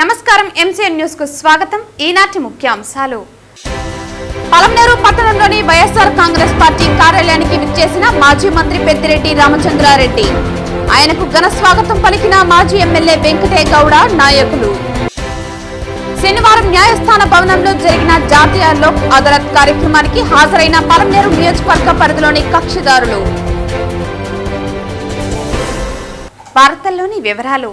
నమస్కారం MCN news కు స్వాగతం. ఈనాటి ముఖ్యాంశాలు. పలమనేరు పట్టణంలోని వైఎస్ఆర్ కాంగ్రెస్ పార్టీ కార్యాలయానికి విచ్చేసిన మాజీ మంత్రి పెద్దిరెడ్డి రామచంద్రారెడ్డి. ఆయనకు ఘన స్వాగతం పలికిన మాజీ ఎమ్మెల్యే వెంకటే గౌడ నాయకులు. శనివారం న్యాయస్థాన భవనంలో జరిగిన జాతీయ లోక్ అదాలత్ కార్యక్రమానికి హాజరైన పలమనేరు నియోజకవర్గ పరిధిలోని కక్షిదారులు. వార్తల్లోని వివరాలు.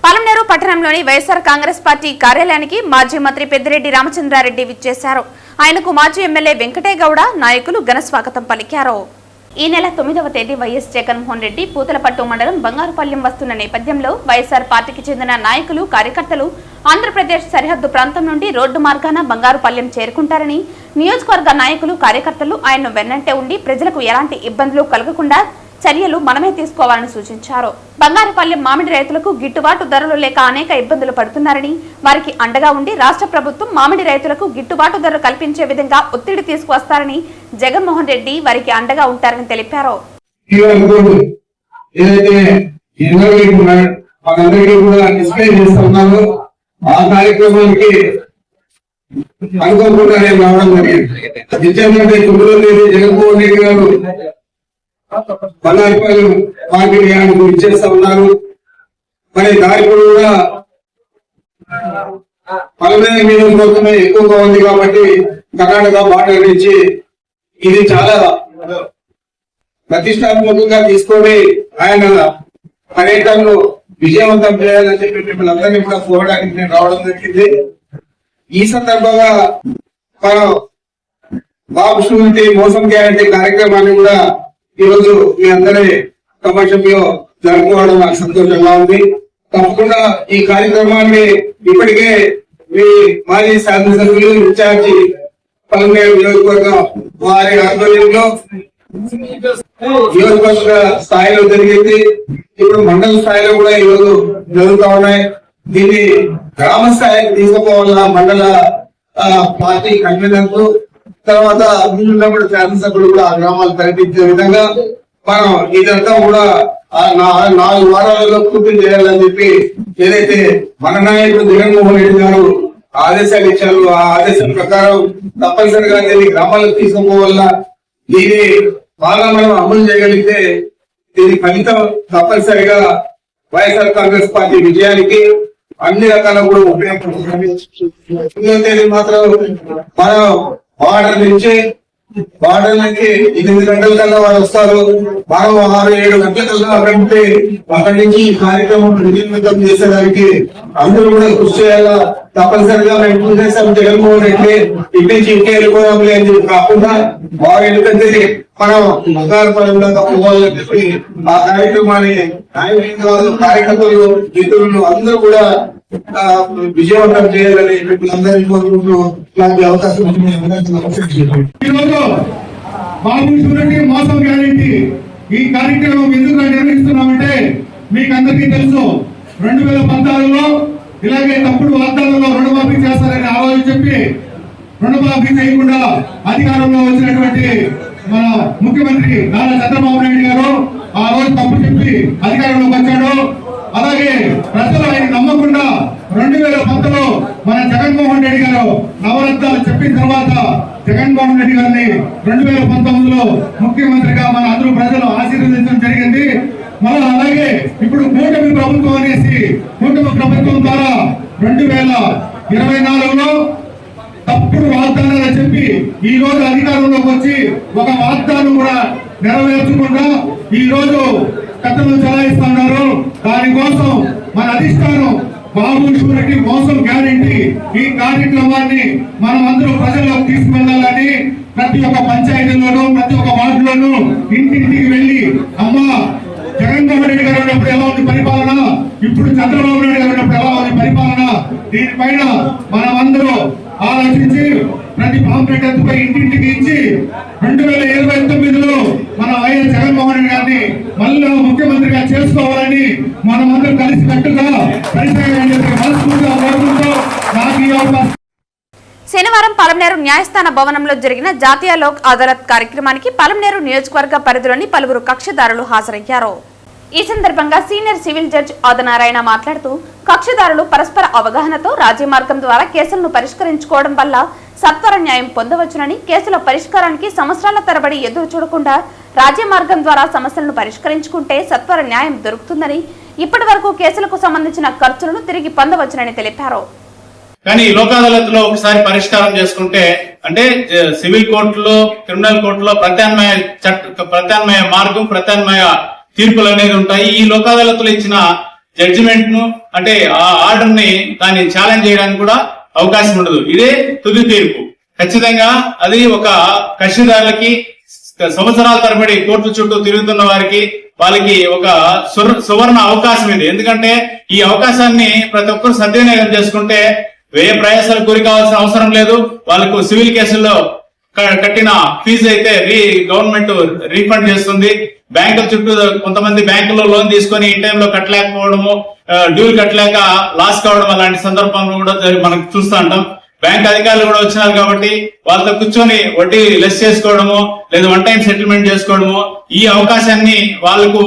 పలమనేరు పట్టణంలోని వైఎస్ఆర్ కాంగ్రెస్ పార్టీ కార్యాలయానికి మాజీ మంత్రి పెద్దిరెడ్డి రామచంద్రారెడ్డి విచ్చేశారు. ఆయనకు మాజీ ఎమ్మెల్యే వెంకటే గౌడ నాయకులు ఘన స్వాగతం పలికారు. ఈ నెల 9వ తేదీ వైఎస్ జగన్మోహన్ రెడ్డి పూతలపట్టు మండలం బంగారుపల్లెం వస్తున్న నేపథ్యంలో వైఎస్ఆర్ పార్టీకి చెందిన నాయకులు కార్యకర్తలు ఆంధ్రప్రదేశ్ సరిహద్దు ప్రాంతం నుండి రోడ్డు మార్గాన బంగారుపల్లెం చేరుకుంటారని, నియోజకవర్గ నాయకులు కార్యకర్తలు ఆయన్ను వెన్నంటే ఉండి ప్రజలకు ఎలాంటి ఇబ్బందులు కలగకుండా చర్యలు మనమే తీసుకోవాలని సూచించారు. బంగారుపల్లెం మామిడి రైతులకు గిట్టుబాటు ధరలు లేక అనేక ఇబ్బందులు పడుతున్నారని, వారికి అండగా ఉండి రాష్ట్ర ప్రభుత్వం మామిడి రైతులకు గిట్టుబాటు ధరలు కల్పించే విధంగా ఒత్తిడి తీసుకువస్తారని, జగన్మోహన్ రెడ్డి వారికి అండగా ఉంటారని తెలిపారు. బంగారుపల్లెం మార్కెట్ యార్డుకు ఇచ్చేస్తా ఉన్నారు. మరి దారి కూడా పలమనేరు నియోజకవర్గమే ఎక్కువగా ఉంది కాబట్టి కర్ణాటక బార్డర్ నుంచి ఇది చాలా ప్రతిష్టాత్మకంగా తీసుకొని ఆయన పర్యటనను విజయవంతం చేయాలని చెప్పి మిమ్మల్ని అందరినీ కూడా కోరడానికి నేను రావడం జరిగింది. ఈ సందర్భంగా మనం బాబు శ్రీమతి మోసం గ్యారంటీ కార్యక్రమాన్ని కూడా ఈ రోజు మీ అందరి సమక్షంలో జరుపుకోవడం నాకు సంతోషంగా ఉంది. తప్పకుండా ఈ కార్యక్రమాన్ని ఇప్పటికే మీ మాజీ శాసనసభ్యులు ఇన్ఛార్జి పలమనేరు నియోజకవర్గం వారి ఆధ్వర్యంలో నియోజకవర్గ స్థాయిలో జరిగింది. ఇప్పుడు మండల స్థాయిలో కూడా ఈ రోజు జరుగుతూ ఉన్నాయి. దీన్ని గ్రామ స్థాయికి తీసుకుపోవాల మండల పార్టీ కన్వీనర్లు, తర్వాత అభివృద్ధి శాసనసభ్యులు కూడా ఆ గ్రామాలు కనిపించే విధంగా మనం ఇదంతా కూడా 4 వారాలలో పూర్తి చేయాలని చెప్పి ఏదైతే మన నాయకుడు జగన్మోహన్ రెడ్డి గారు ఆదేశాలు ఇచ్చారు, ఆ ఆదేశం ప్రకారం తప్పనిసరిగా దీన్ని గ్రామాలకు తీసుకుపోవాలా. దీన్ని బాగా మనం అమలు చేయగలిగితే దీని ఫలితం తప్పనిసరిగా వైఎస్ఆర్ కాంగ్రెస్ పార్టీ విజయానికి అన్ని రకాల కూడా ఉపయోగపడుతుంది. 9వ తేదీ మాత్రం మనం బార్డర్ నుంచి 8 గంటల కల్లా వాళ్ళు వస్తారు. బాగా 6-7 గంటల కల్లా అక్కడి నుంచి ఈ కార్యక్రమం విజయవంతం చేసేదానికి అందరూ కూడా కృషి చేయాలా. తప్పనిసరిగా మేము కృషి చేసాం. జగన్మోహన్ రెడ్డి ఇంటి నుంచి ఇంకే వెళ్ళిపోదాంలే అని చెప్పి కాకుండా బాగా ఎందుకంటే మనం బంగారుపల్లెంలో తప్పుకోవాలని చెప్పి ఆ కార్యక్రమాన్ని కార్యకర్తలు మిత్రులు అందరూ కూడా విజయవంతం చేయాలని మిమ్మల్ని కోరుకుంటూ ఇలాంటి అవకాశం ఈరోజు బాబు షూరిటీ మోసం గ్యారెంటీ ఈ కార్యక్రమం ఎందుకు నిర్వహిస్తున్నామంటే మీకు అందరికీ తెలుసు, 2014లో ఇలాగే తప్పుడు వాగ్దానంలో రుణమాఫీ చేస్తారని ఆ రోజు చెప్పి రుణమాఫీ చేయకుండా అధికారంలో వచ్చినటువంటి మన ముఖ్యమంత్రి నారా చంద్రబాబు నాయుడు గారు ఆ రోజు తప్పు చెప్పి అధికారంలోకి వచ్చాడు. అలాగే ప్రజలు ఆయన నమ్మకుండా 2010లో మన జగన్మోహన్ రెడ్డి గారు నవరత్నాలు చెప్పిన తర్వాత జగన్మోహన్ రెడ్డి గారిని 2019లో ముఖ్యమంత్రిగా మన అందరూ ప్రజలు ఆశీర్వదించడం జరిగింది. మళ్ళీ అలాగే ఇప్పుడు కూటమి ప్రభుత్వం అనేసి కూటమి ప్రభుత్వం ద్వారా 2024లో తప్పుడు వాగ్దానాలు చెప్పి ఈ రోజు అధికారంలోకి వచ్చి ఒక వాగ్దానం కూడా నెరవేర్చకుండా ఈ రోజు కథలు చలాయిస్తున్నారు. దానికోసం మన అధిష్టానం బాబు షూరిటీ మోసం గ్యారెంటీ ఈ కార్యక్రమాన్ని మనం అందరూ ప్రజల్లోకి తీసుకువెళ్ళాలని ప్రతి ఒక్క పంచాయతీలోనూ ప్రతి ఒక్క వార్డులోనూ ఇంటింటికి వెళ్లి అమ్మా జగన్మోహన్ రెడ్డి గారు ఉన్నప్పుడు ఎలా ఉంది పరిపాలన, ఇప్పుడు చంద్రబాబు నాయుడు గారు ఉన్నప్పుడు ఎలా ఉంది పరిపాలన, దీనిపైన మనం అందరూ ఆలోచించి ప్రతి పాంప్లెట్ ఎత్తుపై ఇంటింటికి ఇచ్చి 2029లో మన వైఎస్ జగన్మోహన్ రెడ్డి గారిని మళ్ళీ ముఖ్యమంత్రిగా చేసుకోవాలని మనం అందరూ కలిసి కట్టుగా మనస్ఫూర్తిగా కోరుకుంటూ నాకు ఈ అవకాశం. శనివారం పలమనేరు న్యాయస్థాన భవనంలో జరిగిన జాతీయ లోక్ అదాలత్ కార్యక్రమానికి పలమనేరు నియోజకవర్గ పరిధిలోని పలువురు కక్షిదారులు హాజరయ్యారు. ఈ సందర్భంగా సీనియర్ సివిల్ జడ్జ్ ఆదినారాయణ మాట్లాడుతూ కక్షిదారులు పరస్పర అవగాహనతో రాజీ మార్గం ద్వారా కేసులను పరిష్కరించుకోవడం వల్ల సత్వర న్యాయం పొందవచ్చునని, కేసుల పరిష్కారానికి సంవత్సరాల తరబడి ఎదురు చూడకుండా రాజీ మార్గం ద్వారా సమస్యలను పరిష్కరించుకుంటే సత్వర న్యాయం దొరుకుతుందని, ఇప్పటి వరకు కేసులకు సంబంధించిన ఖర్చులను తిరిగి పొందవచ్చునని తెలిపారు. కానీ ఈ లోక్ అదాలత్లో ఒకసారి పరిష్కారం చేసుకుంటే అంటే సివిల్ కోర్టులో, క్రిమినల్ కోర్టులో ప్రత్యామ్నాయ మార్గం, ప్రత్యామ్నాయ తీర్పులు అనేది ఉంటాయి. ఈ లోక్ అదాలత్లో ఇచ్చిన జడ్జిమెంట్ ను అంటే ఆ ఆర్డర్ ని దాన్ని ఛాలెంజ్ చేయడానికి కూడా అవకాశం ఉండదు. ఇదే తుది తీర్పు. ఖచ్చితంగా అది ఒక కక్షిదారులకి సంవత్సరాల తరబడి కోర్టు చుట్టూ తిరుగుతున్న వారికి వాళ్ళకి ఒక సువర్ణ అవకాశం ఇది. ఎందుకంటే ఈ అవకాశాన్ని ప్రతి ఒక్కరు సద్వినియోగం చేసుకుంటే వ్యయ ప్రయాసాలకు గురి కావాల్సిన అవసరం లేదు. వాళ్ళకు సివిల్ కేసుల్లో కట్టిన ఫీజు అయితే గవర్నమెంట్ రీఫండ్ చేస్తుంది. బ్యాంకుల చుట్టూ కొంతమంది బ్యాంకుల్లో లోన్ తీసుకొని ఈ టైంలో కట్టలేకపోవడము, డ్యూలు కట్టలేక లాస్ కావడం అలాంటి సందర్భంలో కూడా మనం చూస్తూ ఉంటాం. బ్యాంక్ అధికారులు కూడా వచ్చినారు కాబట్టి వాళ్ళతో కూర్చొని వడ్డీ లెస్ చేసుకోవడము లేదా వన్ టైం సెటిల్మెంట్ చేసుకోవడము, ఈ అవకాశాన్ని వాళ్ళకు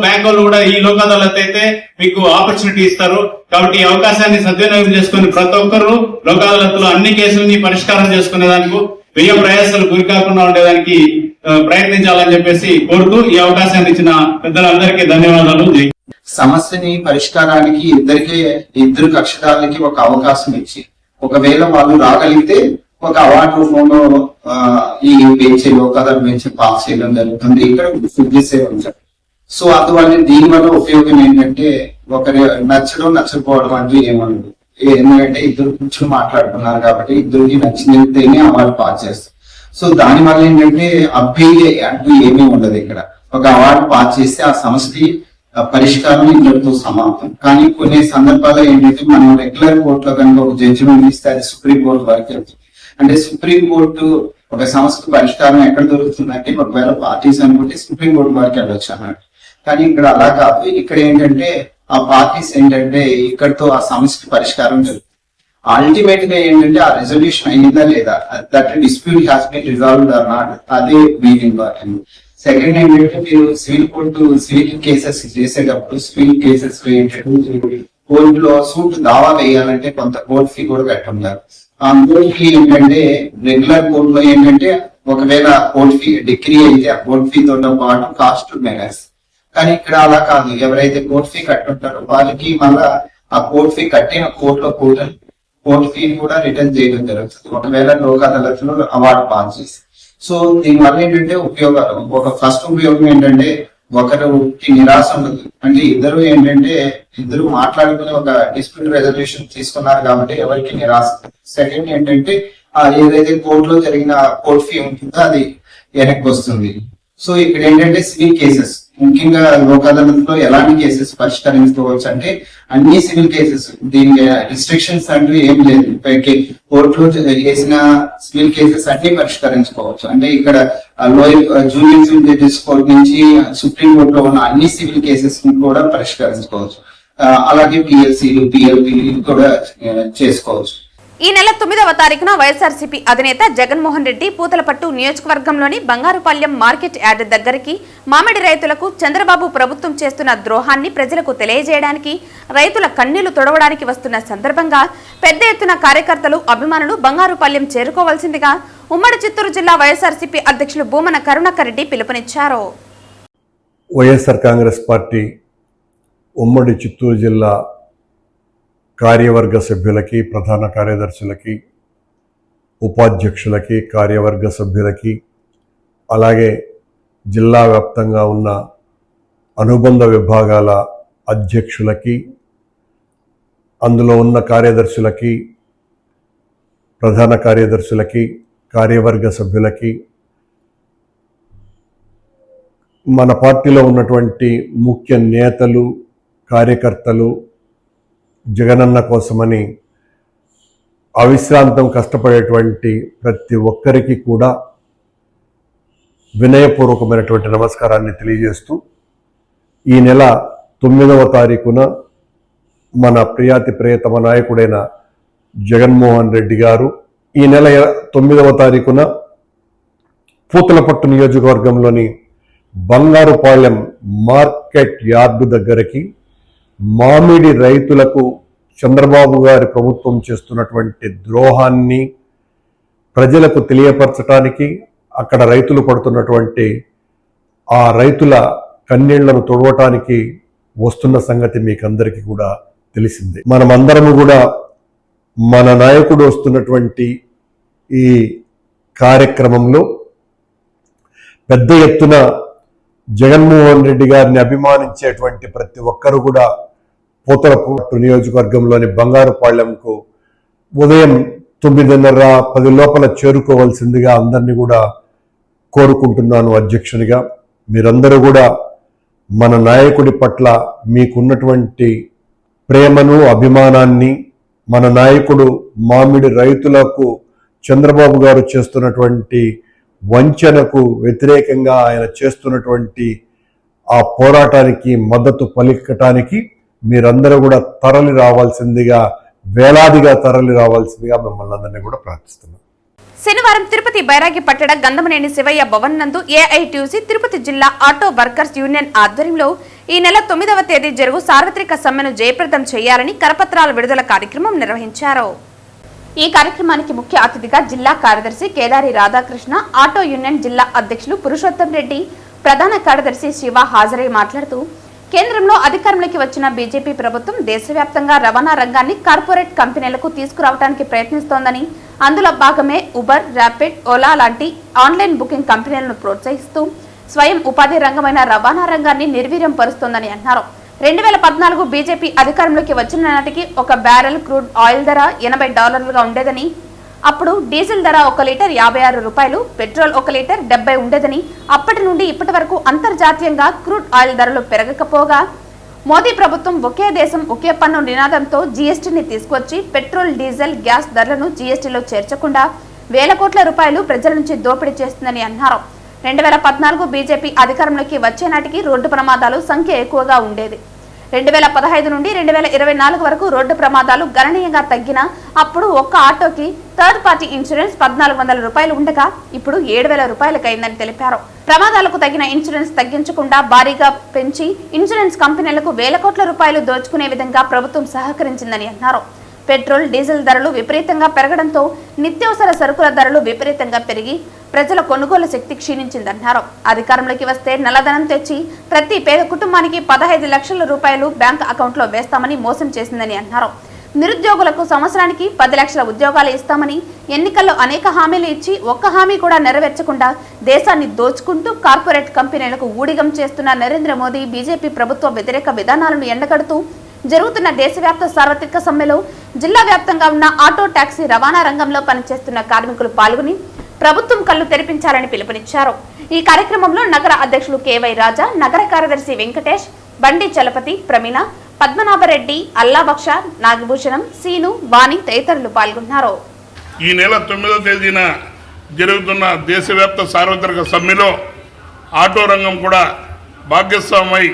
బ్యాంకులు కూడా ఈ లోక్ అదాలత్ అయితే మీకు ఆపర్చునిటీ ఇస్తారు. కాబట్టి ఈ అవకాశాన్ని సద్వినియోగం చేసుకుని ప్రతి ఒక్కరు లోక్ అదాలత్ లో అన్ని కేసులని పరిష్కారం చేసుకునే దానికి వ్యయ ప్రయాసాలు గురి కాకుండా ఉండేదానికి ప్రయత్నించాలని చెప్పేసి కోరుతూ ఈ అవకాశాన్ని ఇచ్చిన పెద్దలందరికీ ధన్యవాదాలు. సమస్యని పరిష్కారానికి ఇద్దరు కక్షిదారులకి ఒక అవకాశం ఇచ్చి, ఒకవేళ వాళ్ళు రాగలిగితే ఒక అవార్డు రూపంలో ఈ bench Lok Adalat bench pass చేయడం జరుగుతుంది. ఇక్కడ ఫిజిసే ఉంటారు. సో అందువల్ల దీని వల్ల ఉపయోగం ఏంటంటే ఒకరి నచ్చకపోవడం అంటూ ఏమన్నది, ఎందుకంటే ఇద్దరు కూర్చొని మాట్లాడుతున్నారు కాబట్టి ఇద్దరికి నచ్చినట్టేనే అవార్డు పాస్ చేస్తారు. సో దాని వల్ల ఏంటంటే అప్పీల్ అంటూ ఏమీ ఉండదు. ఇక్కడ ఒక అవార్డు పాస్ చేస్తే ఆ సమస్య పరిష్కారం ఇద్దరితో సమాప్తం. కానీ కొన్ని సందర్భాల్లో ఏంటంటే మనం రెగ్యులర్ కోర్టులో కనుక ఒక జడ్జిమెంట్ ఇస్తే అది సుప్రీం కోర్టు వరకు వెళ్తుంది. అంటే సుప్రీం కోర్టు ఒక సమస్యకు పరిష్కారం ఎక్కడ దొరుకుతుందంటే ఒకవేళ పార్టీస్ అనుకుంటే సుప్రీం కోర్టు వరకు వెళ్ళొచ్చు అన్నట్టు. కానీ ఇక్కడ అలా కాదు. ఇక్కడ ఏంటంటే ఆ పార్టీస్ ఏంటంటే ఇక్కడతో ఆ సమస్యకి పరిష్కారం జరుగుతుంది. అల్టిమేట్ గా ఏంటంటే ఆ రెజల్యూషన్ అయిందా లేదా, that dispute has been resolved or not, అదే మెయిన్ ఇంపార్టెంట్. సెకండ్ ఏంటంటే మీరు సివిల్ కేసెస్ చేసేటప్పుడు సివిల్ కేసెస్ ఏంటంటే కోర్టులో సూట్ దావా వేయాలంటే కొంత కోర్ట్ ఫీ కూడా కట్టున్నారు. ఆ కోర్ట్ ఫీ ఏంటంటే రెగ్యులర్ కోర్టులో ఏంటంటే ఒకవేళ కోర్ట్ ఫీ డిగ్రీ అయితే ఆ కోర్ట్ ఫీ తోతో పాటు కాస్ట్ మెగాస్. కానీ ఇక్కడ అలా కాదు. ఎవరైతే కోర్ట్ ఫీ కట్టుంటారో వాళ్ళకి మళ్ళా ఆ కోర్ట్ ఫీ కట్టిన కోర్ట్ ఫీ కూడా రిటర్న్ చేయడం జరుగుతుంది ఒకవేళ లోక్ అదాలత్ లో అవార్డు పాస్ చేసి. సో దీని వల్ల ఏంటంటే ఉపయోగాలు, ఒక ఫస్ట్ ఉపయోగం ఏంటంటే ఒకరికి నిరాశ ఉండదు. అంటే ఇద్దరు మాట్లాడుకుని ఒక డిస్ప్యూట్ రెజల్యూషన్ తీసుకున్నారు కాబట్టి ఎవరికి నిరాశ. సెకండ్ ఏంటంటే ఏదైతే కోర్టులో జరిగిన కోర్ట్ ఫీ ఉంటుందో అది వెనక్కి వస్తుంది. సో ఇక్కడ ఏంటంటే సివిల్ కేసెస్ ముఖ్యంగా లోక్ అదాలత్ లో ఎలాంటి కేసెస్ పరిష్కరించుకోవచ్చు అంటే అన్ని సివిల్ కేసెస్, దీనికి రిస్ట్రిక్షన్స్ అంటూ ఏం లేదు. కోర్టులో చేసిన సివిల్ కేసెస్ అన్ని పరిష్కరించుకోవచ్చు. అంటే ఇక్కడ జూనియర్ సివిల్ జడ్జెస్ కోర్టు నుంచి సుప్రీం కోర్టులో ఉన్న అన్ని సివిల్ కేసెస్ కూడా పరిష్కరించుకోవచ్చు. అలాగే పిఎల్సీలు పిఎల్పీలు కూడా చేసుకోవచ్చు. ఈ నెల 9వ తారీఖున వైఎస్ఆర్సీపీ అధినేత జగన్మోహన్ రెడ్డి పూతలపట్టు నియోజకవర్గంలోని బంగారుపాళ్యం మార్కెట్ యార్డ్ దగ్గరికి మామిడి రైతులకు చంద్రబాబు ప్రభుత్వం చేస్తున్న ద్రోహాన్ని ప్రజలకు తెలియజేయడానికి, రైతుల కన్నీళ్లు తొడవడానికి వస్తున్న సందర్భంగా పెద్ద ఎత్తున కార్యకర్తలు, అభిమానులు బంగారుపాళ్యం చేరుకోవాల్సిందిగా ఉమ్మడి చిత్తూరు జిల్లా వైఎస్ఆర్సీపీ అధ్యక్షులు భూమన కరుణాకర్ రెడ్డి పిలుపునిచ్చారు. వైఎస్ఆర్ కాంగ్రెస్ పార్టీ ఉమ్మడి చిత్తూరు జిల్లా కార్యవర్గ సభ్యులకి, ప్రధాన కార్యదర్శులకి, ఉపాధ్యక్షులకి, కార్యవర్గ సభ్యులకి, అలాగే జిల్లా వ్యాప్తంగా ఉన్న అనుబంధ విభాగాల అధ్యక్షులకి, అందులో ఉన్న కార్యదర్శులకి, ప్రధాన కార్యదర్శులకి, కార్యవర్గ సభ్యులకి, మన పార్టీలో ఉన్నటువంటి ముఖ్య నేతలు, కార్యకర్తలు జగనన్న కోసమని అవిశ్రాంతం కష్టపడేటువంటి ప్రతి ఒక్కరికి కూడా వినయపూర్వకమైనటువంటి నమస్కారాన్ని తెలియజేస్తూ, ఈ నెల 9వ తారీఖున మన ప్రియతమ నాయకుడైన జగన్మోహన్ రెడ్డి గారు ఈ నెల 9వ తారీఖున పూతలపట్టు నియోజకవర్గంలోని బంగారుపాళ్యం మార్కెట్ యార్డు దగ్గరకి మామిడి రైతులకు చంద్రబాబు గారి ప్రభుత్వం చేస్తున్నటువంటి ద్రోహాన్ని ప్రజలకు తెలియపరచడానికి, అక్కడ రైతులు పడుతున్నటువంటి ఆ రైతుల కన్నీళ్లను తుడవటానికి వస్తున్న సంగతి మీకందరికీ కూడా తెలిసిందే. మనమందరము కూడా మన నాయకుడు వస్తున్నటువంటి ఈ కార్యక్రమంలో పెద్ద ఎత్తున జగన్మోహన్ రెడ్డి గారిని అభిమానించేటువంటి ప్రతి ఒక్కరు కూడా పోతలపట్టు నియోజకవర్గంలోని బంగారుపాళ్యంకు ఉదయం 9:30-10 లోపల చేరుకోవాల్సిందిగా అందరినీ కూడా కోరుకుంటున్నాను. అధ్యక్షునిగా మీరందరూ కూడా మన నాయకుడి పట్ల మీకున్నటువంటి ప్రేమను, అభిమానాన్ని, మన నాయకుడు మామిడి రైతులకు చంద్రబాబు గారు చేస్తున్నటువంటి వంచనకు వ్యతిరేకంగా ఆయన చేస్తున్నటువంటి ఆ పోరాటానికి మద్దతు పలికటానికి మీరందరూ కూడా తరలి రావాల్సిందిగా, వేలాదిగా తరలి రావాల్సిందిగా మిమ్మల్ని అందరినీ కూడా ప్రార్థిస్తున్నాను. శనివారం తిరుపతి బైరాగి పట్టణ గంధమనేని శివయ్య భవన్ నందు ఏఐటీయూసీ తిరుపతి జిల్లా ఆటో వర్కర్స్ యూనియన్ ఆధ్వర్యంలో ఈ నెల 9వ తేదీ జరుగు సార్వత్రిక సమ్మెను జయప్రదం చేయాలని కరపత్రాల విడుదల కార్యక్రమం నిర్వహించారు. ఈ కార్యక్రమానికి ముఖ్య అతిథిగా జిల్లా కార్యదర్శి కేదారి రాధాకృష్ణ, ఆటో యూనియన్ జిల్లా అధ్యక్షులు పురుషోత్తం రెడ్డి, ప్రధాన కార్యదర్శి శివ హాజరై మాట్లాడుతూ కేంద్రంలో అధికారంలోకి వచ్చిన బీజేపీ ప్రభుత్వం దేశవ్యాప్తంగా రవాణా రంగాన్ని కార్పొరేట్ కంపెనీలకు తీసుకురావడానికి ప్రయత్నిస్తోందని, అందులో భాగమే ఉబర్, ర్యాపిడ్, ఓలా లాంటి ఆన్లైన్ బుకింగ్ కంపెనీలను ప్రోత్సహిస్తూ స్వయం ఉపాధి రంగమైన రవాణా రంగాన్ని నిర్వీర్యం పరుస్తోందని అన్నారు. 2014 బీజేపీ అధికారంలోకి వచ్చిన నాటికి ఒక బ్యారెల్ క్రూడ్ ఆయిల్ ధర $80 ఉండేదని, అప్పుడు డీజిల్ ధర 1 లీటర్ $56, పెట్రోల్ 1 లీటర్ 70 ఉండేదని, అప్పటి నుండి ఇప్పటి వరకు అంతర్జాతీయంగా క్రూడ్ ఆయిల్ ధరలు పెరగకపోగా మోదీ ప్రభుత్వం ఒకే దేశం ఒకే పన్ను నినాదంతో జీఎస్టీని తీసుకొచ్చి పెట్రోల్, డీజిల్, గ్యాస్ ధరలను జీఎస్టీలో చేర్చకుండా వేల కోట్ల రూపాయలు ప్రజల నుంచి దోపిడీ చేస్తుందని అన్నారు. 2014 బీజేపీ అధికారంలోకి వచ్చే నాటికి రోడ్డు ప్రమాదాలు సంఖ్య ఎక్కువగా ఉండేది. 2015 నుండి 2024 వరకు రోడ్డు ప్రమాదాలు గణనీయంగా తగ్గిన, అప్పుడు ఒక్క ఆటోకి థర్డ్ పార్టీ ఇన్సూరెన్స్ $1,400 ఉండగా ఇప్పుడు $7,000 అయిందని తెలిపారు. ప్రమాదాలకు తగిన ఇన్సూరెన్స్ తగ్గించకుండా భారీగా పెంచి ఇన్సూరెన్స్ కంపెనీలకు వేల కోట్ల రూపాయలు దోచుకునే విధంగా ప్రభుత్వం సహకరించిందని అన్నారు. పెట్రోల్, డీజిల్ ధరలు విపరీతంగా పెరగడంతో నిత్యావసర సరుకుల ధరలు విపరీతంగా పెరిగి ప్రజల కొనుగోలు శక్తి క్షీణించిందన్నారు. అధికారంలోకి వస్తే నల్లధనం తెచ్చి ప్రతి పేద కుటుంబానికి 15 లక్షల రూపాయలు బ్యాంక్ అకౌంట్లో వేస్తామని మోసం చేసిందని అన్నారు. నిరుద్యోగులకు సంవత్సరానికి 10 లక్షల ఉద్యోగాలు ఇస్తామని ఎన్నికల్లో అనేక హామీలు ఇచ్చి ఒక్క హామీ కూడా నెరవేర్చకుండా దేశాన్ని దోచుకుంటూ కార్పొరేట్ కంపెనీలకు ఊడిగం చేస్తున్న నరేంద్ర మోదీ బీజేపీ ప్రభుత్వ వ్యతిరేక విధానాలను ఎండగడుతూ జరుగుతున్న దేశవ్యాప్త సార్వత్రిక సమ్మెలో జిల్లా వ్యాప్తంగా ఉన్న ఆటో, టాక్సీ రవాణా రంగంలో పనిచేస్తున్న కార్మికులు పాల్గొని ప్రభుత్వం కళ్లు తెరిపించాలని పిలుపునిచ్చారు. ఈ కార్యక్రమంలో నగర అధ్యక్షులు కేవై రాజా, నగర కార్యదర్శి వెంకటేష్, బండి చలపతి, ప్రమీణ, పద్మనాభరెడ్డి, అల్లాబక్ష, నాగభూషణం, సీను, వాణి తదితరులు పాల్గొన్నారు. ఈ నెల 9వ తేదీన జరుగుతున్న దేశవ్యాప్త సార్వత్రిక సమ్మెలో ఆటో రంగం కూడా భాగస్వామై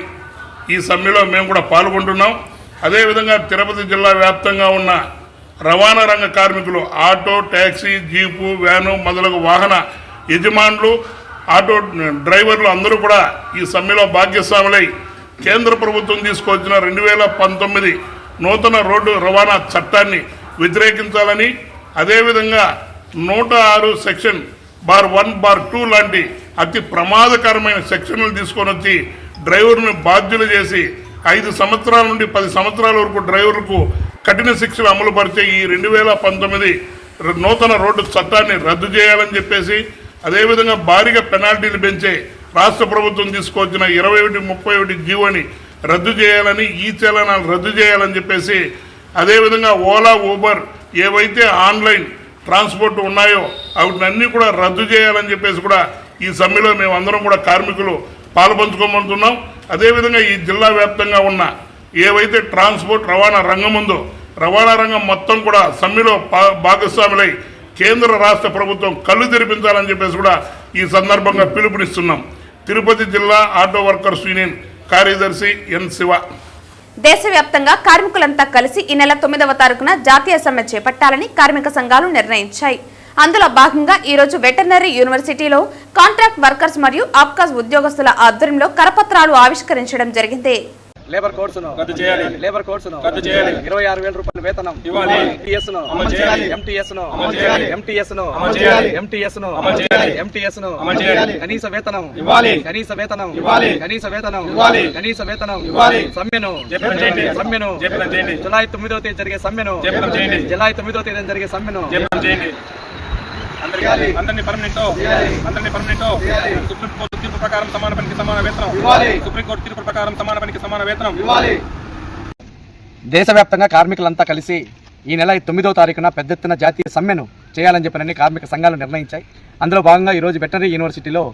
ఈ సమ్మెలో మేము కూడా పాల్గొంటున్నాం. అదేవిధంగా తిరుపతి జిల్లా వ్యాప్తంగా ఉన్న రవాణా రంగ కార్మికులు, ఆటో, ట్యాక్సీ, జీపు, వ్యాను మొదలగు వాహన యజమానులు, ఆటో డ్రైవర్లు అందరూ కూడా ఈ సమ్మెలో భాగస్వాములై కేంద్ర ప్రభుత్వం తీసుకొచ్చిన 2019 నూతన రోడ్డు రవాణా చట్టాన్ని వ్యతిరేకించాలని, అదేవిధంగా 106 సెక్షన్ *1, *2 లాంటి అతి ప్రమాదకరమైన సెక్షన్లు తీసుకొని వచ్చి డ్రైవర్ను బాధ్యులు చేసి 5 సంవత్సరాల నుండి 10 సంవత్సరాల వరకు డ్రైవర్లకు కఠిన శిక్షలు అమలు పరిచే ఈ 2019 నూతన రోడ్డు చట్టాన్ని రద్దు చేయాలని చెప్పేసి, అదేవిధంగా భారీగా పెనాల్టీలు పెంచే రాష్ట్ర ప్రభుత్వం తీసుకొచ్చిన 2131 జీవోని రద్దు చేయాలని, ఈ చలనాలు రద్దు చేయాలని చెప్పేసి, అదేవిధంగా ఓలా, ఊబర్ ఏవైతే ఆన్లైన్ ట్రాన్స్పోర్ట్ ఉన్నాయో వాటినన్నీ కూడా రద్దు చేయాలని చెప్పేసి కూడా ఈ సమ్మెలో మేమందరం కూడా కార్మికులు పాల్పంచుకోమంటున్నాం. అదేవిధంగా ఈ జిల్లా వ్యాప్తంగా ఉన్న ఏవైతే ట్రాన్స్పోర్ట్ రవాణా రంగం ఉందో రవాణా రంగం మొత్తం కూడా సమ్మెలో భాగస్వాములై కేంద్ర రాష్ట్ర ప్రభుత్వం కళ్ళు తెరిపించాలని చెప్పేసి కూడా ఈ సందర్భంగా పిలుపునిస్తున్నాం. తిరుపతి జిల్లా ఆటో వర్కర్స్ యూనియన్ కార్యదర్శి ఎన్ శివ. దేశవ్యాప్తంగా కార్మికులంతా కలిసి ఈ నెల 9వ తారీఖున జాతీయ సమ్మె చేపట్టాలని కార్మిక సంఘాలు నిర్ణయించాయి. అందులో భాగంగా ఈ రోజు వెటర్నరీ యూనివర్సిటీలో కాంట్రాక్ట్ వర్కర్స్ మరియు ఆప్కాస్ ఉద్యోగస్తుల ఆధ్వర్యంలో కరపత్రాలు ఆవిష్కరించడం జరిగింది. లేబర్ కోడ్స్ రద్దు చేయాలి. లేబర్ కోడ్స్ రద్దు చేయాలి. 26,000 రూపాయల వేతనం ఇవ్వాలి. MTS ను అమలు చేయాలి. MTS ను అమలు చేయాలి. MTS ను అమలు చేయాలి. MTS ను అమలు చేయాలి. MTS ను అమలు చేయాలి. కనీస వేతనం ఇవ్వాలి. కనీస వేతనం ఇవ్వాలి. కనీస వేతనం ఇవ్వాలి. కనీస వేతనం ఇవ్వాలి. సమ్మెను జయప్రదం చేయండి. సమ్మెను జయప్రదం చేయండి. జూలై 9వ తేదీ జరిగే సమ్మెను జయప్రదం చేయండి. జూలై 9వ తేదీ జరిగే సమ్మెను జయప్రదం చేయండి. అందరినీ పర్మనెంట్ సుప్రీంకోర్టు తీర్పు ప్రకారం సమాన పనికి సమాన వేతనం. సుప్రీంకోర్టు తీర్పు ప్రకారం సమాన పనికి సమాన వేతనం. దేశవ్యాప్తంగా కార్మికులంతా కలిసి ఈ నెల 9వ తారీఖున పెద్ద ఎత్తున జాతీయ సమ్మెను చేయాలని చెప్పిన కార్మిక సంఘాలు నిర్ణయించాయి. అందులో భాగంగా ఈరోజు వెటనరీ యూనివర్సిటీలో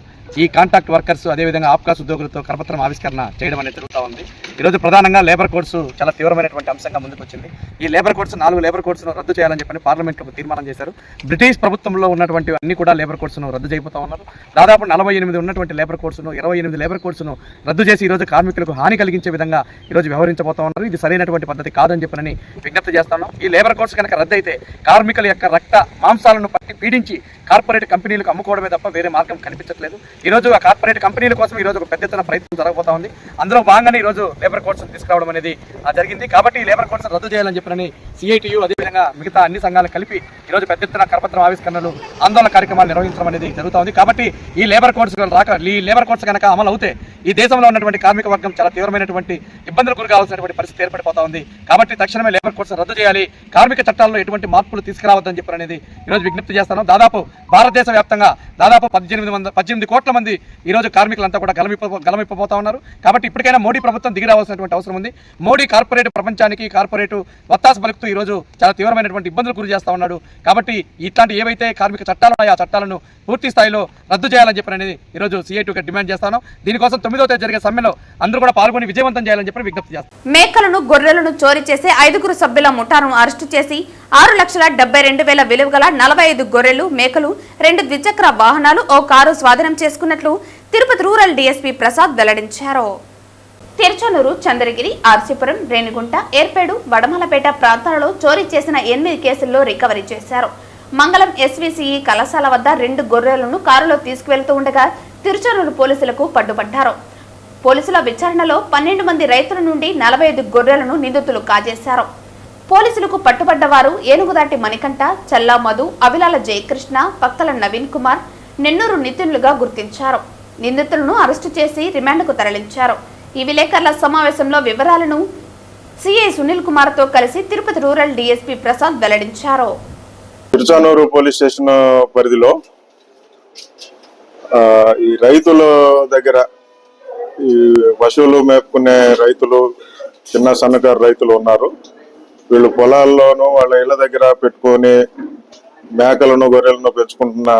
ఈ కాంట్రాక్ట్ వర్కర్స్ అదేవిధంగా ఆప్కాస్ ఉద్యోగులతో కరపత్రం ఆవిష్కరణ చేయడం అనేది జరుగుతూ ఉంది. ఈరోజు ప్రధానంగా లేబర్ కోడ్స్ చాలా తీవ్రమైనటువంటి అంశంగా ముందుకు వచ్చింది. ఈ లేబర్ కోడ్స్ 4 లేబర్ కోడ్స్ను రద్దు చేయాలని చెప్పని పార్లమెంట్లో తీర్మానం చేశారు. బ్రిటిష్ ప్రభుత్వంలో ఉన్నటువంటి అన్ని కూడా లేబర్ కోడ్స్ను రద్దు చేయబోతా ఉన్నారు. దాదాపు 48 ఉన్నటువంటి లేబర్ కోడ్స్ను 28 లేబర్ కోడ్స్ను రద్దు చేసి ఈరోజు కార్మికులకు హాని కలిగించే విధంగా ఈరోజు వ్యవహరించబోతా ఉన్నారు. ఇది సరైనటువంటి పద్ధతి కాదని చెప్పని విజ్ఞప్తి చేస్తున్నాం. ఈ లేబర్ కోడ్స్ కనుక రద్దు అయితే కార్మికుల యొక్క రక్త మాంసాలను పట్టి పీడించి కార్పొరేట్ కంపెనీలకు అమ్ముకోవడమే తప్ప వేరే మార్గం కనిపించట్లేదు. ఈరోజు ఆ కార్పొరేట్ కంపెనీల కోసం ఈరోజు ఒక పెద్ద ఎత్తున ప్రయత్నం జరగబోతా ఉంది. అందులో భాగంగానే ఈరోజు లేబర్ కోడ్స్ తీసుకురావడం అనేది జరిగింది. కాబట్టి ఈ లేబర్ కోడ్స్ రద్దు చేయాలని చెప్పని CITU అదేవిధంగా మిగతా అన్ని సంఘాలు కలిపి ఈరోజు పెద్ద ఎత్తున కరపత్రం ఆవిష్కరణలు ఆందోళన కార్యక్రమాలు నిర్వహించడం అనేది జరుగుతూ ఉంది. కాబట్టి ఈ లేబర్ కోడ్స్ కనుక అమలు అవుతే ఈ దేశంలో ఉన్నటువంటి కార్మిక వర్గం చాలా తీవ్రమైనటువంటి ఇబ్బందులు గురి కావాల్సినటువంటి పరిస్థితి ఏర్పడిపోతా ఉంది. కాబట్టి తక్షణమే లేబర్ కోడ్స్ రద్దు చేయాలి, కార్మిక చట్టాల్లో ఎటువంటి మార్పులు తీసుకురావద్దని చెప్పి అనేది ఈరోజు విజ్ఞప్తి చేస్తాను. దాదాపు భారతదేశ వ్యాప్తంగా దాదాపు 18 కోట్ల మంది ఈరోజు కార్మికులంతా కూడా గలమిప్పబోతా ఉన్నారు. కాబట్టి ఇప్పటికైనా మోడీ ప్రభుత్వం దిగి రావాల్సినటువంటి అవసరం ఉంది. మోడీ కార్పొరేట్ ప్రపంచానికి కార్పొరేట్ వత్తాసు పలుకుతూ ఈరోజు చాలా తీవ్రమైనటువంటి ఇబ్బందులు గురి చేస్తా ఉన్నాడు. కాబట్టి ఇట్లాంటి ఏవైతే కార్మిక చట్టాలు ఉన్నాయో ఆ చట్టాలను పూర్తి స్థాయిలో రద్దు చేయాలని చెప్పి అనేది ఈరోజు CITUగా డిమాండ్ చేస్తాను. దీనికోసం 9వ తేదీ జరిగే సమ్మెలో అందరూ కూడా పాల్గొని విజయవంతం చేయాలని చెప్పి విజ్ఞప్తి చేస్తాను. మేకలను గొర్రెలను చోరీ చేసే 5 సభ్యుల ముఠాను అరెస్టు చేసి 6,72,000 విలువ గల 45 గొర్రెలు, మేకలు, 2 ద్విచక్ర వాహనాలు, ఓ కారు స్వాధీనం చేసుకున్నట్లు తిరుపతి రూరల్ DSP ప్రసాద్ వెల్లడించారు. తిరుచానూరు, చంద్రగిరి, ఆర్సీపురం, రేణిగుంట, ఏర్పేడు, వడమలపేట ప్రాంతాలలో చోరీ చేసిన 8 కేసుల్లో రికవరీ చేశారు. మంగళం SVCE కళాశాల వద్ద 2 గొర్రెలను కారులో తీసుకువెళ్తూ ఉండగా తిరుచానూరు పోలీసులకు పట్టుబడ్డారు. పోలీసుల విచారణలో 12 మంది రైతుల నుండి 45 గొర్రెలను నిందితులు కాజేశారు. పోలీసులకు పట్టుబడ్డవారు ఏనుగుదాటి మణికంఠ, చల్లా మధు, అవిలాల జయకృష్ణ, పక్కల నవీన్ కుమార్, నెన్నూరు నితిన్లుగా గుర్తించారు. నిందితులను అరెస్టు చేసి రిమాండ్కు తరలించారు. ఈ విలేకరుల సమావేశంలో వివరాలను సిఐ సునీల్ కుమార్ తో కలిసి తిరుపతి రూరల్ DSP ప్రసాద్ వెల్లడించారు. తిరుచానూరు పోలీస్ స్టేషన్ పరిధిలో ఈ రైతుల దగ్గర ఈ పశువులు మేపుకునే రైతులు, చిన్న సన్నకారు రైతులు ఉన్నారు. వీళ్ళు పొలాల్లోనూ వాళ్ళ ఇళ్ల దగ్గర పెట్టుకొని మేకలను గొర్రెలను పెంచుకుంటున్న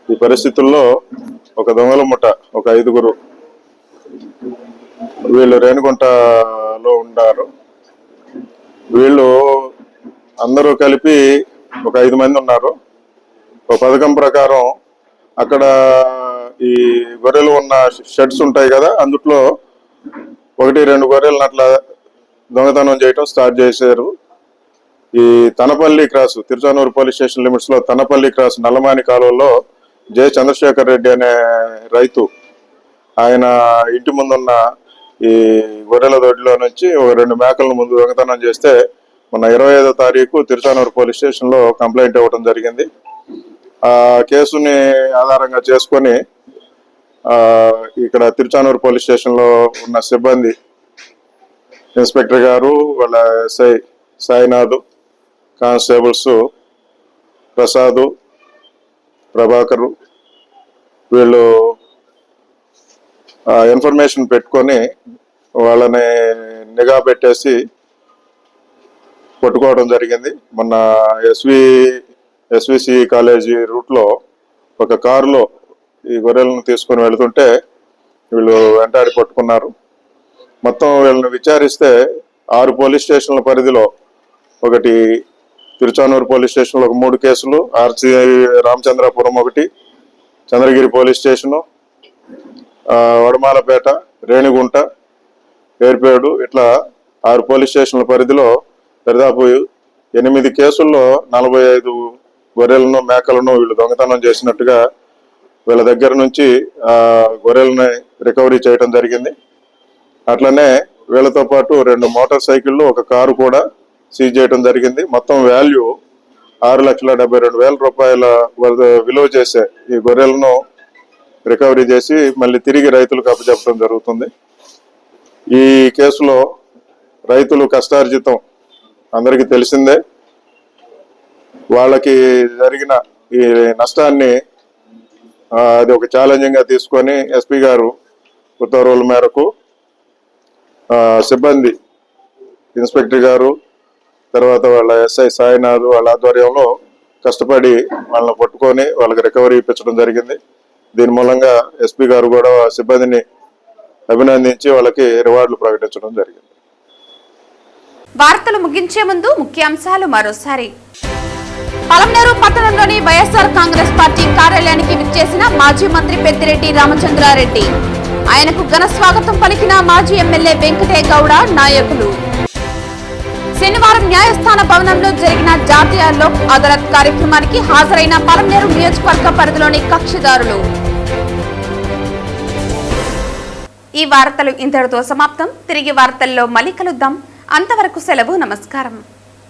ఈ పరిస్థితుల్లో ఒక దొంగల ముఠ, ఒక 5 వీళ్ళు రేణిగుంటలో ఉన్నారు. వీళ్ళు అందరూ కలిపి ఒక 5 మంది ఉన్నారు. ఒక పథకం ప్రకారం అక్కడ ఈ గొర్రెలు ఉన్న షెడ్స్ ఉంటాయి కదా, అందుట్లో 1-2 గొర్రెలను అట్లా దొంగతనం చేయటం స్టార్ట్ చేశారు. ఈ Tanapalli cross, Tiruchanur police station limits లో తనపల్లి క్రాస్ నల్లమాని కాలువలో జె చంద్రశేఖర్ రెడ్డి అనే రైతు, ఆయన ఇంటి ముందున్న ఈ గొర్రెల దొడ్డిలో నుంచి ఒక 2 మేకలను ముందు దొంగతనం చేస్తే మొన్న 25వ తారీఖు తిరుచానూరు పోలీస్ స్టేషన్ లో కంప్లైంట్ ఇవ్వడం జరిగింది. ఆ కేసుని ఆధారంగా చేసుకొని ఇక్కడ తిరుచానూరు పోలీస్ స్టేషన్ లో ఉన్న సిబ్బంది, ఇన్స్పెక్టర్ గారు, వాళ్ళ SI సాయినాథ్, కానిస్టేబుల్స్ ప్రసాద్, ప్రభాకరు, వీళ్ళు ఇన్ఫర్మేషన్ పెట్టుకొని వాళ్ళని నిఘా పెట్టేసి పట్టుకోవడం జరిగింది. మొన్న SVCE కాలేజీ రూట్లో ఒక కారులో ఈ గొర్రెలను తీసుకొని వెళుతుంటే వీళ్ళు వెంటాడి పట్టుకున్నారు. మొత్తం వీళ్ళని విచారిస్తే 6 పోలీస్ స్టేషన్ల పరిధిలో, ఒకటి తిరుచానూరు పోలీస్ స్టేషన్లో ఒక 3 కేసులు, RC రామచంద్రాపురం ఒకటి, చంద్రగిరి పోలీస్ స్టేషను, వడమాలపేట, రేణిగుంట, ఏర్పేడు, ఇట్లా 6 పోలీస్ స్టేషన్ల పరిధిలో దాదాపు 8 కేసుల్లో 45 గొర్రెలను మేకలను వీళ్ళు దొంగతనం చేసినట్టుగా వీళ్ళ దగ్గర నుంచి గొర్రెలని రికవరీ చేయడం జరిగింది. అట్లనే వీళ్ళతో పాటు 2 మోటార్ సైకిళ్ళు, 1 కారు కూడా సీజ్ చేయడం జరిగింది. మొత్తం వాల్యూ 6,72,000 రూపాయల విలువ చేసే ఈ గొర్రెలను రికవరీ చేసి మళ్ళీ తిరిగి రైతులకు అప్పచెప్పడం జరుగుతుంది. ఈ కేసులో రైతులు కష్టార్జితం అందరికీ తెలిసిందే. వాళ్ళకి జరిగిన ఈ నష్టాన్ని అది ఒక ఛాలెంజింగ్ గా తీసుకొని ఎస్పీ గారు ఉత్తర్వుల మేరకు సిబ్బంది ఇన్స్పెక్టర్ గారు, తర్వాత వాళ్ళ ఎస్ఐ సాయినాథ్ వాళ్ళ ఆధ్వర్యంలో కష్టపడి వాళ్ళని పట్టుకొని వాళ్ళకి రికవరీ ఇప్పించడం జరిగింది. దీని మూలంగా ఎస్పీ గారు కూడా సిబ్బందిని అభినందించి వాళ్ళకి రివార్డులు ప్రకటించడం జరిగింది. వార్తలు ముగించే ముందు ముఖ్యాంశాలు మరోసారి. పలమనేరు పట్టణంలోని వైఎస్ఆర్ కాంగ్రెస్ పార్టీ కార్యాలయానికి విచ్చేసిన మాజీ మంత్రి పెద్దిరెడ్డి రామచంద్రారెడ్డి. ఆయనకు ఘన స్వాగతం పలికిన మాజీ ఎమ్మెల్యే వెంకటే గౌడ నాయకులు. శనివారం న్యాయస్థాన భవనంలో జరిగిన జాతీయ లోక్ అదాలత్ కార్యక్రమానికి హాజరైన పలమనేరు నియోజకవర్గ పరిధిలోని కక్షిదారులు. ఈ వార్తలు ఇంతటితో సమాప్తం. తిరిగి వార్తల్లో మళ్ళీ కలుద్దాం. అంతవరకు సెలవు. నమస్కారం.